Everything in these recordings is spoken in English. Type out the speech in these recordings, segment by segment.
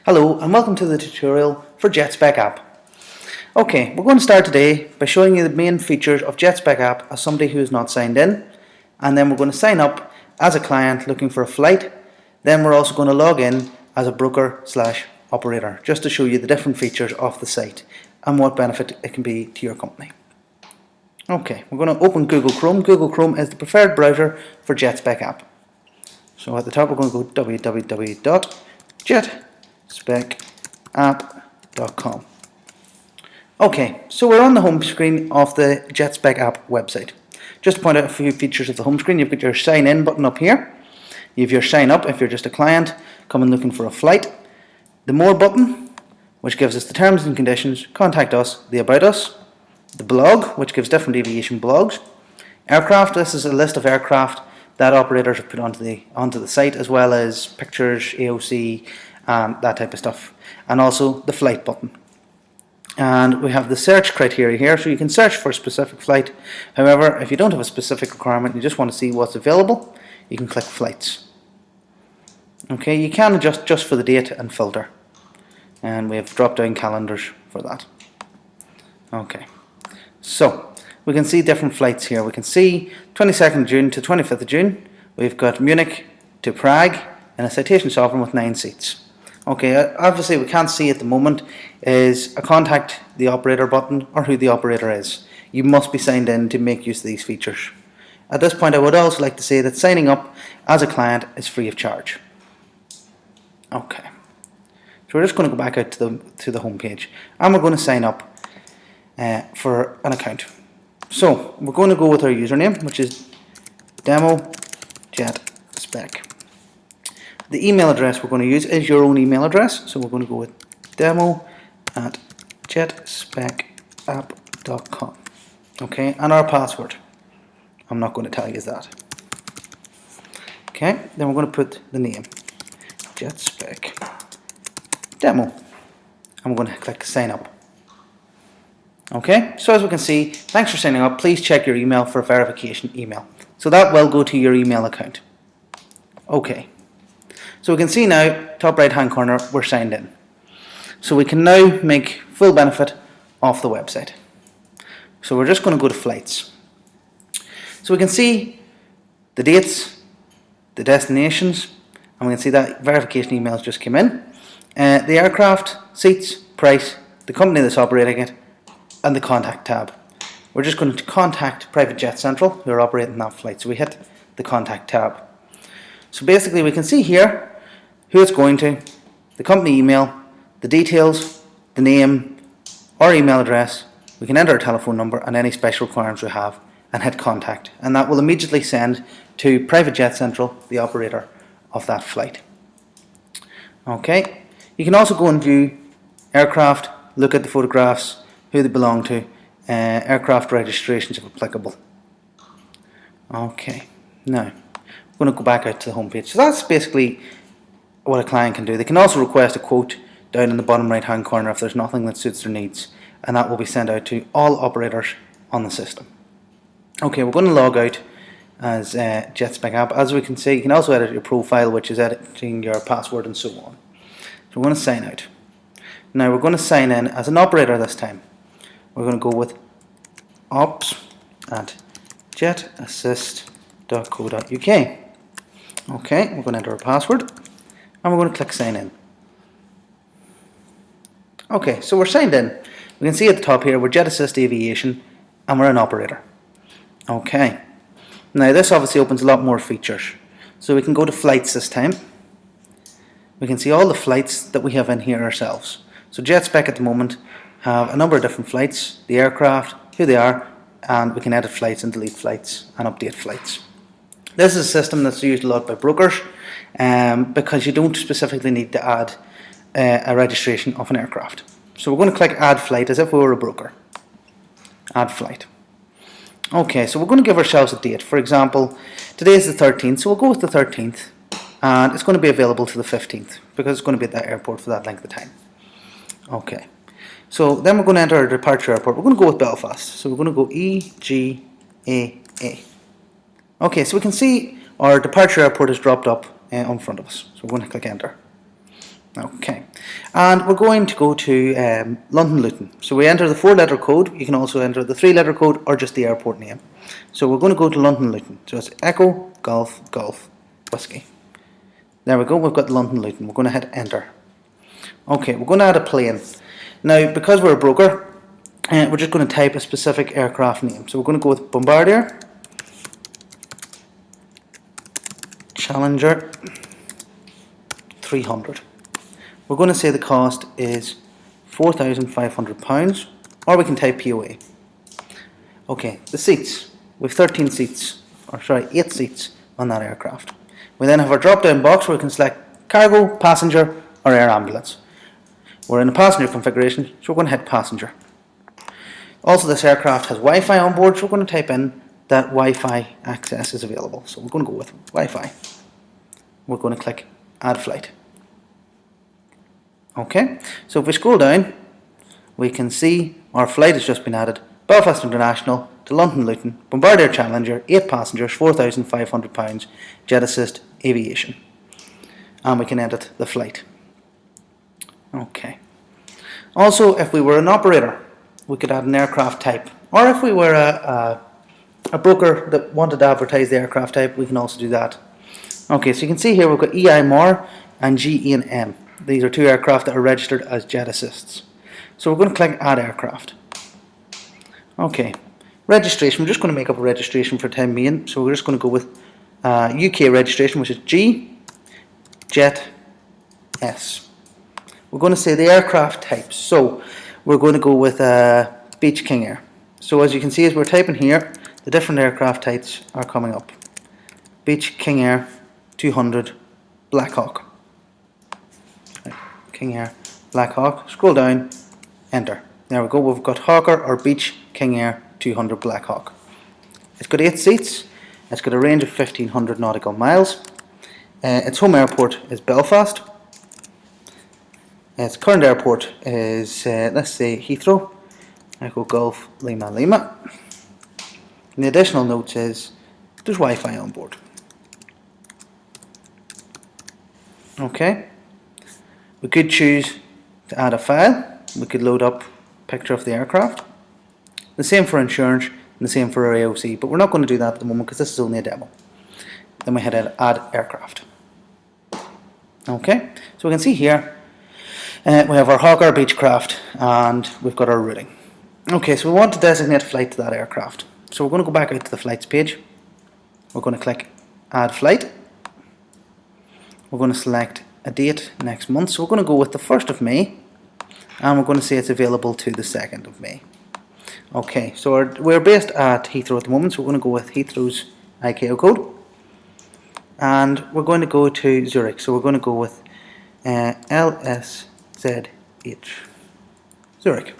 Hello and welcome to the tutorial for Jet Spec App. Okay, we're going to start today by showing you the main features of Jet Spec App as somebody who is not signed in, and then we're going to sign up as a client looking for a flight. Then we're also going to log in as a broker/operator just to show you the different features of the site and what benefit it can be to your company. Okay, we're going to open Google Chrome. Google Chrome is the preferred browser for Jet Spec App. So at the top we're going to go www.jetspec.app.com. Okay, so we're on the home screen of the Jet Spec App website. Just to point out a few features of the home screen, you've got your sign in button up here. You have your sign up if you're just a client coming looking for a flight. The more button, which gives us the terms and conditions, contact us, the about us. The blog, which gives different aviation blogs. Aircraft, this is a list of aircraft that operators have put onto the site, as well as pictures, AOC, that type of stuff. And also the flight button. And we have the search criteria here, so you can search for a specific flight. However, if you don't have a specific requirement, you just want to see what's available, you can click flights. Okay, you can adjust just for the date and filter. And we have drop down calendars for that. Okay. So, we can see different flights here. We can see 22nd of June to 25th of June. We've got Munich to Prague in a citation sovereign with 9 seats. Okay, obviously we can't see at the moment is a contact the operator button or who the operator is. You must be signed in to make use of these features. At this point I would also like to say that signing up as a client is free of charge. Okay, so we're just going to go back out to the home page and we're going to sign up for an account. So we're going to go with our username, which is demo jet spec. The email address we're going to use is your own email address, so we're going to go with demo@jetspec.app.com. Okay, and our password, I'm not going to tell you that. Okay, then we're going to put the name, Jet Spec Demo, and we're going to click sign up. Okay, so as we can see, thanks for signing up. Please check your email for a verification email. So that will go to your email account. Okay, so we can see now, top right hand corner, we're signed in. So we can now make full benefit of the website. So we're just going to go to flights. So we can see the dates, the destinations, and we can see that verification emails just came in. The aircraft, seats, price, the company that's operating it, and the contact tab. We're just going to contact Private Jet Central, who are operating that flight. So we hit the contact tab. So basically we can see here who it's going to, the company email, the details, the name, our email address. We can enter our telephone number and any special requirements we have and hit contact. And that will immediately send to Private Jet Central, the operator of that flight. Okay, you can also go and view aircraft, look at the photographs, who they belong to, aircraft registrations if applicable. Okay, now I'm going to go back out to the home page. So that's basically what a client can do. They can also request a quote down in the bottom right hand corner if there's nothing that suits their needs, and that will be sent out to all operators on the system. Okay, we're going to log out as Jet Spec App. As we can see, you can also edit your profile, which is editing your password and so on. So we're going to sign out. Now we're going to sign in as an operator this time. We're going to go with ops@jetassist.co.uk. Okay, we're going to enter our password and we're going to click sign in. Okay, so we're signed in. We can see at the top here we're Jet Assist Aviation and we're an operator. Okay, now this obviously opens a lot more features. So we can go to flights this time. We can see all the flights that we have in here ourselves. So Jet Spec at the moment have a number of different flights, the aircraft, who they are, and we can edit flights and delete flights and update flights. This is a system that's used a lot by brokers because you don't specifically need to add a registration of an aircraft. So we're going to click add flight as if we were a broker. Add flight. Okay, so we're going to give ourselves a date. For example, today is the 13th, so we'll go with the 13th, and it's going to be available to the 15th because it's going to be at that airport for that length of time. Okay, so then we're going to enter our departure airport. We're going to go with Belfast, so we're going to go EGAA. Okay, so we can see our departure airport is dropped up in front of us, so we're going to click enter. Okay, And we're going to go to London Luton. So we enter the 4-letter code. You can also enter the 3-letter code or just the airport name. So we're going to go to London Luton. So it's Echo Golf Golf Whiskey. There we go, we've got London Luton. We're going to hit enter. Okay, we're going to add a plane. Now, because we're a broker, we're just going to type a specific aircraft name. So we're going to go with Bombardier Challenger 300. We're going to say the cost is £4,500, or we can type POA. Okay, the seats. We have 8 seats on that aircraft. We then have our drop down box where we can select cargo, passenger, or air ambulance. We're in a passenger configuration, so we're going to hit passenger. Also, this aircraft has Wi-Fi on board, so we're going to type in that Wi-Fi access is available. So we're going to go with Wi-Fi. We're going to click add flight. Okay, so if we scroll down, we can see our flight has just been added. Belfast International to London Luton, Bombardier Challenger, 8 passengers, £4,500, Jet Assist Aviation. And we can edit the flight. Okay. Also, if we were an operator, we could add an aircraft type. Or if we were a broker that wanted to advertise the aircraft type, we can also do that. Okay, so you can see here we've got EIMR and GE&M. These are 2 aircraft that are registered as Jet Assists. So we're going to click add aircraft. Okay, registration. We're just going to make up a registration for time being. So we're just going to go with UK registration, which is G Jet S. We're going to say the aircraft type. So we're going to go with Beech King Air. So as you can see, as we're typing here, the different aircraft types are coming up. Beech King Air 200 Black Hawk. King Air Black Hawk. Scroll down, enter. There we go. We've got Hawker or Beech King Air 200 Black Hawk. It's got 8 seats. It's got a range of 1,500 nautical miles. Its home airport is Belfast. Its current airport is, let's say, Heathrow. Echo Golf Lima Lima. And the additional notes is there's Wi-Fi on board. Okay. We could choose to add a file. We could load up a picture of the aircraft. The same for insurance and the same for our AOC, but we're not going to do that at the moment because this is only a demo. Then we hit add aircraft. Okay, so we can see here we have our Hawker Beechcraft and we've got our routing. Okay, so we want to designate a flight to that aircraft. So we're going to go back out to the flights page. We're going to click add flight. We're going to select a date next month. So we're going to go with the 1st of May and we're going to say it's available to the 2nd of May. Okay, so we're based at Heathrow at the moment, so we're going to go with Heathrow's ICAO code. And we're going to go to Zurich, so we're going to go with LSZH. Zurich.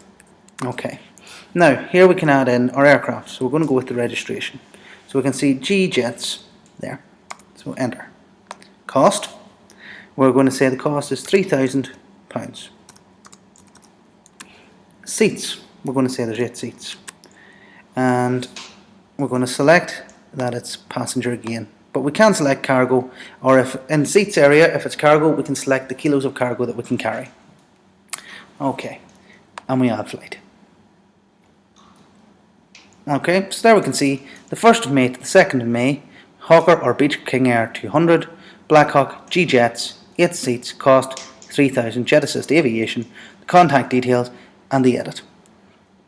Okay. Now, here we can add in our aircraft, so we're going to go with the registration. So we can see G Jets there. So enter. Cost. We're going to say the cost is £3,000. Seats. We're going to say there's 8 seats. And we're going to select that it's passenger again. But we can select cargo, or if in seats area, if it's cargo, we can select the kilos of cargo that we can carry. Okay. And we add flight. Okay, so there we can see the 1st of May to the 2nd of May, Hawker or Beech King Air 200, Black Hawk G Jets, 8 seats, cost 3,000, Jet Assist Aviation, the contact details, and the edit.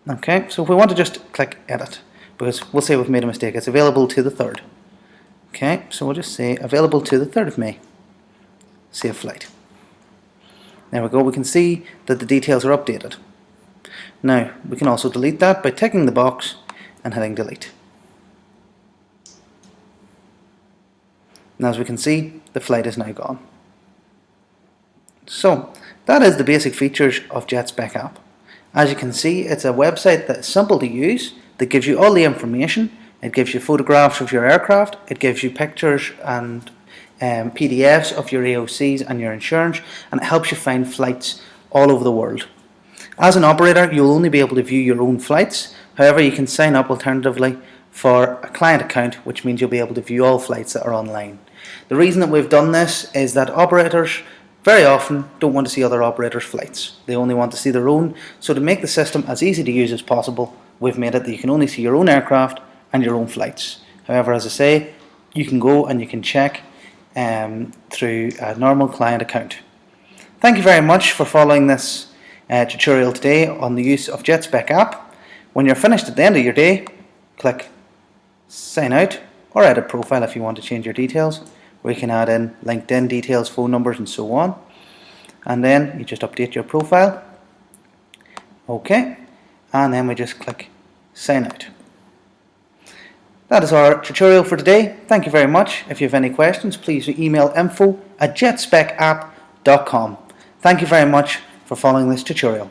Okay, so if we want to just click edit, because we'll say we've made a mistake, it's available to the 3rd. Okay, so we'll just say available to the 3rd of May. Save flight. There we go, we can see that the details are updated. Now, we can also delete that by ticking the box and hitting delete. Now, as we can see, the flight is now gone. So, that is the basic features of Jet Spec App. As you can see, it's a website that's simple to use, that gives you all the information. It gives you photographs of your aircraft, it gives you pictures and PDFs of your AOCs and your insurance, and it helps you find flights all over the world. As an operator, you'll only be able to view your own flights. However, you can sign up alternatively for a client account, which means you'll be able to view all flights that are online. The reason that we've done this is that operators very often don't want to see other operators' flights. They only want to see their own. So to make the system as easy to use as possible, we've made it that you can only see your own aircraft and your own flights. However, as I say, you can go and you can check through a normal client account. Thank you very much for following this tutorial today on the use of Jet Spec App. When you're finished at the end of your day, click Sign Out or Edit Profile if you want to change your details, where you can add in LinkedIn details, phone numbers and so on. And then you just update your profile. Okay, and then we just click Sign Out. That is our tutorial for today. Thank you very much. If you have any questions, please email info@jetspecapp.com. Thank you very much for following this tutorial.